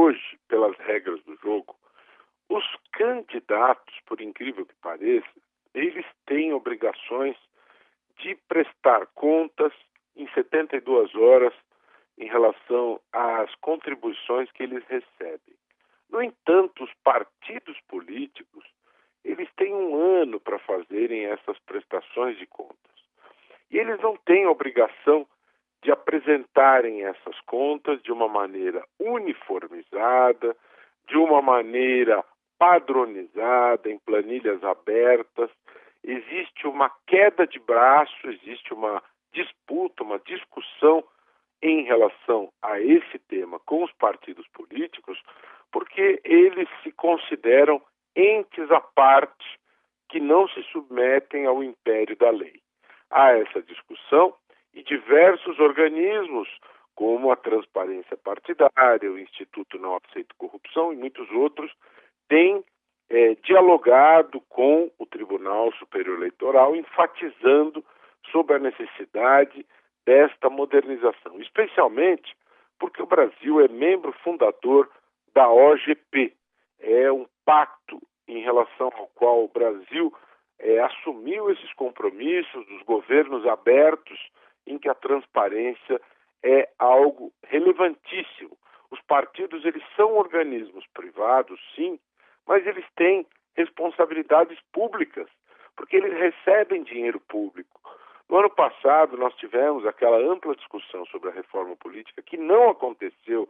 hoje, pelas regras do jogo, os candidatos, por incrível que pareça, eles têm obrigações de prestar contas em 72 horas em relação às contribuições que eles recebem. No entanto, os partidos políticos, eles têm um ano para fazerem essas prestações de contas. E eles não têm obrigação de apresentarem essas contas de uma maneira uniformizada, de uma maneira padronizada, em planilhas abertas. Existe uma queda de braço, existe uma disputa, uma discussão em relação a esse tema com os partidos políticos, porque eles se consideram entes à parte que não se submetem ao império da lei. Há essa discussão e diversos organismos, como a Transparência Partidária, o Instituto Não Aceito Corrupção e muitos outros, têm dialogado com o Tribunal Superior Eleitoral, enfatizando sobre a necessidade desta modernização, especialmente porque o Brasil é membro fundador da OGP. É um pacto em relação ao qual o Brasil assumiu esses compromissos dos governos abertos, em que a transparência é algo relevantíssimo. Os partidos, eles são organismos privados, sim, mas eles têm responsabilidades públicas, porque eles recebem dinheiro público. No ano passado, nós tivemos aquela ampla discussão sobre a reforma política, que não aconteceu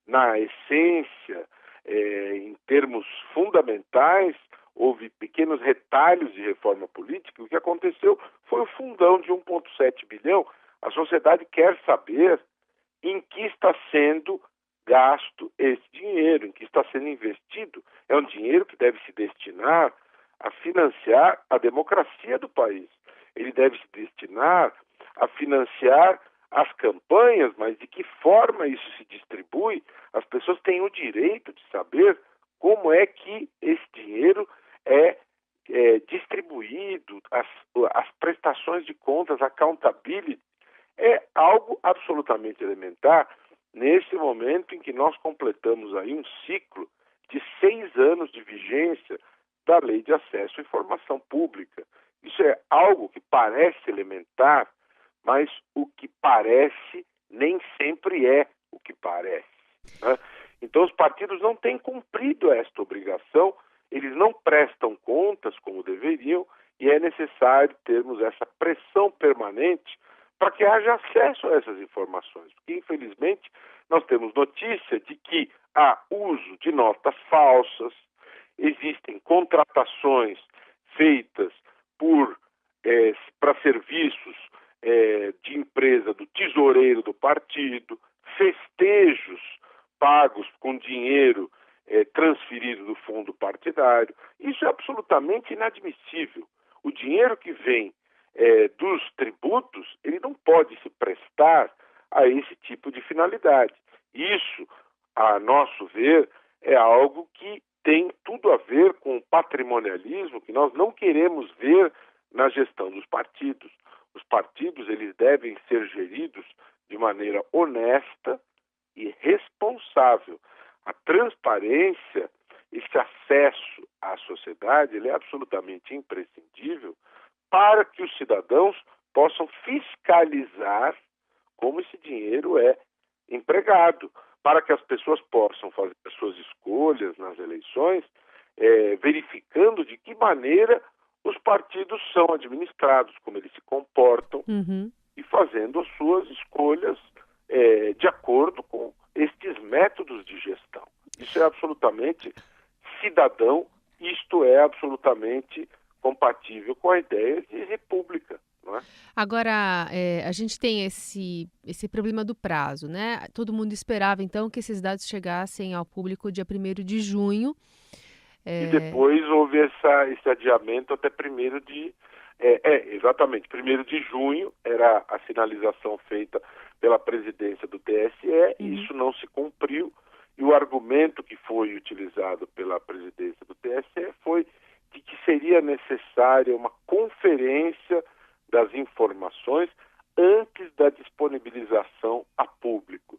na essência, em termos fundamentais. Houve pequenos retalhos de reforma política. O que aconteceu foi o fundão de 1,7 bilhão. A sociedade quer saber em que está sendo gasto esse dinheiro, em que está sendo investido. É um dinheiro que deve se destinar a financiar a democracia do país. Ele deve se destinar a financiar as campanhas, mas de que forma isso se distribui? As pessoas têm o direito de saber como é que esse dinheiro é distribuído, as prestações de contas, accountability, é algo absolutamente elementar nesse momento em que nós completamos aí um ciclo de 6 anos de vigência da Lei de Acesso à Informação Pública. Isso é algo que parece elementar, mas o que parece nem sempre é o que parece, né? Então, os partidos não têm cumprido esta obrigação, eles não prestam contas como deveriam, e é necessário termos essa pressão permanente para que haja acesso a essas informações. Porque, infelizmente, nós temos notícia de que há uso de notas falsas, existem contratações feitas para serviços de empresa do tesoureiro do partido, festejos pagos com dinheiro transferido do fundo partidário. Isso é absolutamente inadmissível. O dinheiro que vem dos tributos, ele não pode se prestar a esse tipo de finalidade. Isso, a nosso ver, é algo que tem tudo a ver com o patrimonialismo que nós não queremos ver na gestão dos partidos. Os partidos, eles devem ser geridos de maneira honesta e responsável. A transparência, esse acesso à sociedade, ele é absolutamente imprescindível para que os cidadãos possam fiscalizar como esse dinheiro é empregado, para que as pessoas possam fazer as suas escolhas nas eleições, verificando de que maneira os partidos são administrados, como eles se comportam, e fazendo as suas escolhas de acordo com estes métodos de gestão. Isso é absolutamente cidadão, isto é absolutamente compatível com a ideia de república, não é? Agora, a gente tem esse problema do prazo, né? Todo mundo esperava, então, que esses dados chegassem ao público dia 1º de junho. E depois houve esse adiamento até 1º de... exatamente, 1º de junho era a sinalização feita pela presidência do TSE, e isso não se cumpriu, e o argumento que foi utilizado pela presidência do TSE foi de que seria necessária uma conferência das informações antes da disponibilização a público.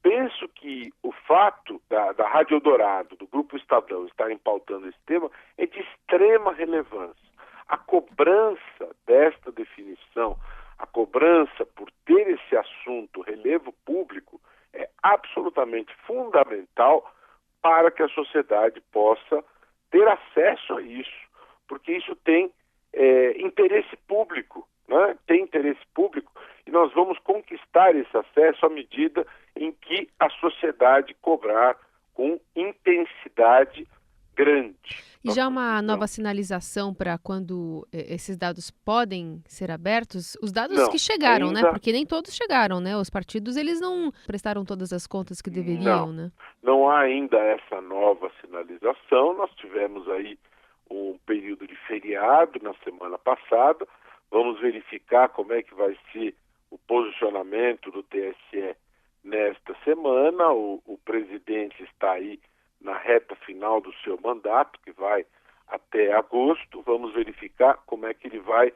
Penso que o fato da Rádio Eldorado, do Grupo Estadão, estarem pautando esse tema é de extrema relevância. A cobrança desta definição, a cobrança por ter esse assunto relevo público é absolutamente fundamental para que a sociedade possa ter acesso a isso, porque isso tem interesse público, né? Tem interesse público e nós vamos conquistar esse acesso à medida em que a sociedade cobrar com intensidade grande. E já uma nova sinalização para quando esses dados podem ser abertos? Os dados Não, que chegaram, né? ainda Porque nem todos chegaram, né? Os partidos, eles não prestaram todas as contas que deveriam, né? Não há ainda essa nova sinalização. Nós tivemos aí um período de feriado na semana passada. Vamos verificar como é que vai ser o posicionamento do TSE nesta semana. O presidente está aí na reta final do seu mandato, que vai até agosto. Vamos verificar como é que ele vai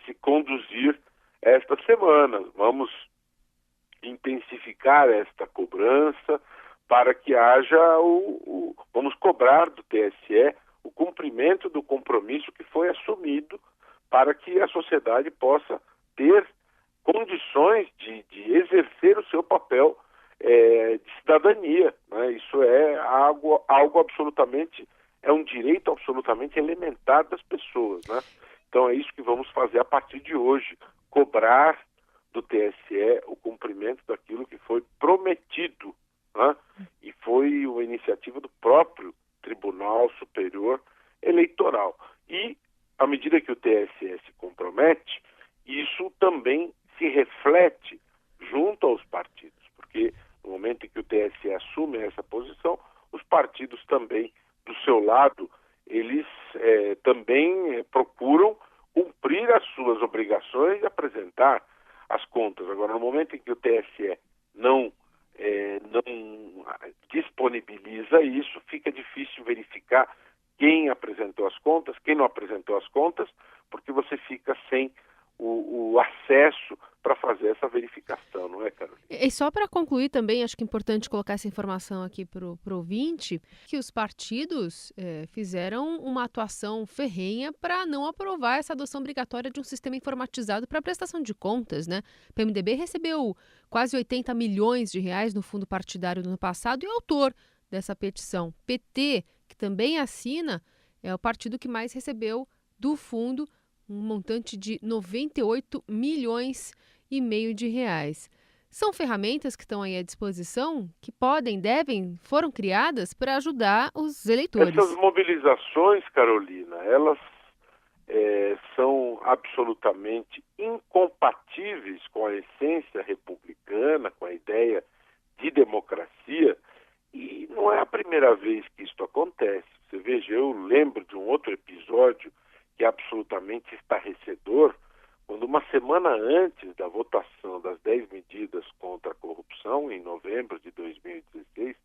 se conduzir esta semana. Vamos intensificar esta cobrança para que haja vamos cobrar do TSE o cumprimento do compromisso que foi assumido para que a sociedade possa ter condições de exercer o seu papel de cidadania, né? Isso é algo absolutamente, é um direito absolutamente elementar das pessoas, né? Então é isso que vamos fazer a partir de hoje, cobrar do TSE o cumprimento daquilo que foi prometido, né? E foi uma iniciativa do próprio Tribunal Superior Eleitoral. E, à medida que o TSE se compromete, isso também se reflete junto aos partidos, porque no momento em que o TSE assume essa posição, os partidos também, do seu lado, eles também procuram cumprir as suas obrigações e apresentar as contas. Agora, no momento em que o TSE não disponibiliza isso, fica difícil verificar quem apresentou as contas, quem não apresentou as contas, porque você fica sem o acesso para fazer essa verificação, não é, Carolina? E só para concluir também, acho que é importante colocar essa informação aqui para o ouvinte, que os partidos fizeram uma atuação ferrenha para não aprovar essa adoção obrigatória de um sistema informatizado para prestação de contas, né? O PMDB recebeu quase 80 milhões de reais no fundo partidário no ano passado e é autor dessa petição. PT, que também assina, é o partido que mais recebeu do fundo, um montante de 98 milhões e meio de reais. São ferramentas que estão aí à disposição, que podem, devem, foram criadas para ajudar os eleitores. Essas mobilizações, Carolina, elas são absolutamente incompatíveis com a essência republicana, com a ideia de democracia, e não é a primeira vez que isso acontece. Você veja, eu lembro de um outro episódio que é absolutamente estarrecedor, quando uma semana antes da votação das 10 medidas contra a corrupção, em novembro de 2016,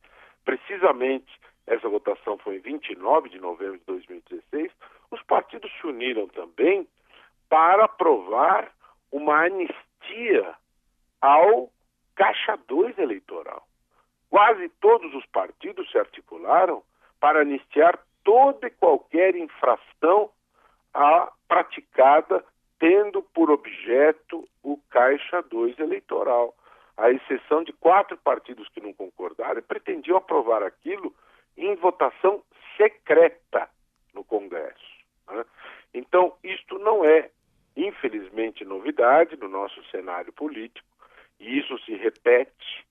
precisamente essa votação foi em 29 de novembro de 2016, os partidos se uniram também para aprovar uma anistia ao Caixa 2 eleitoral. Quase todos os partidos se articularam para anistiar toda e qualquer infração praticada tendo por objeto o Caixa 2 eleitoral. À exceção de 4 partidos que não concordaram, pretendiam aprovar aquilo em votação secreta no Congresso, né? Então, isto não é, infelizmente, novidade no nosso cenário político, e isso se repete,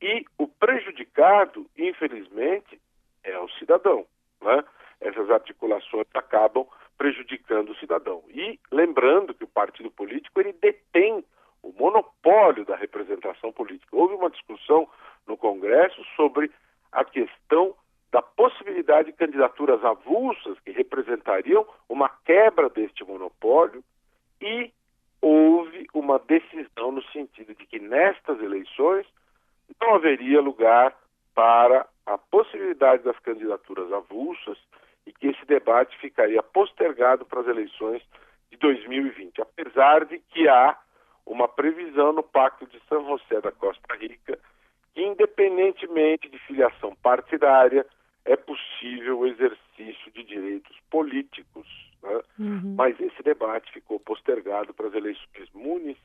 e o prejudicado, infelizmente, é o cidadão, né? Essas articulações acabam prejudicando o cidadão. E lembrando que o partido político ele detém o monopólio da representação política. Houve uma discussão no Congresso sobre a questão da possibilidade de candidaturas avulsas que representariam uma quebra deste monopólio e houve uma decisão no sentido de que nestas eleições não haveria lugar para a possibilidade das candidaturas avulsas e que esse debate ficaria postergado para as eleições de 2020, apesar de que há uma previsão no Pacto de São José da Costa Rica que, independente independentemente de filiação partidária, é possível o exercício de direitos políticos, né? Uhum. Mas esse debate ficou postergado para as eleições municipais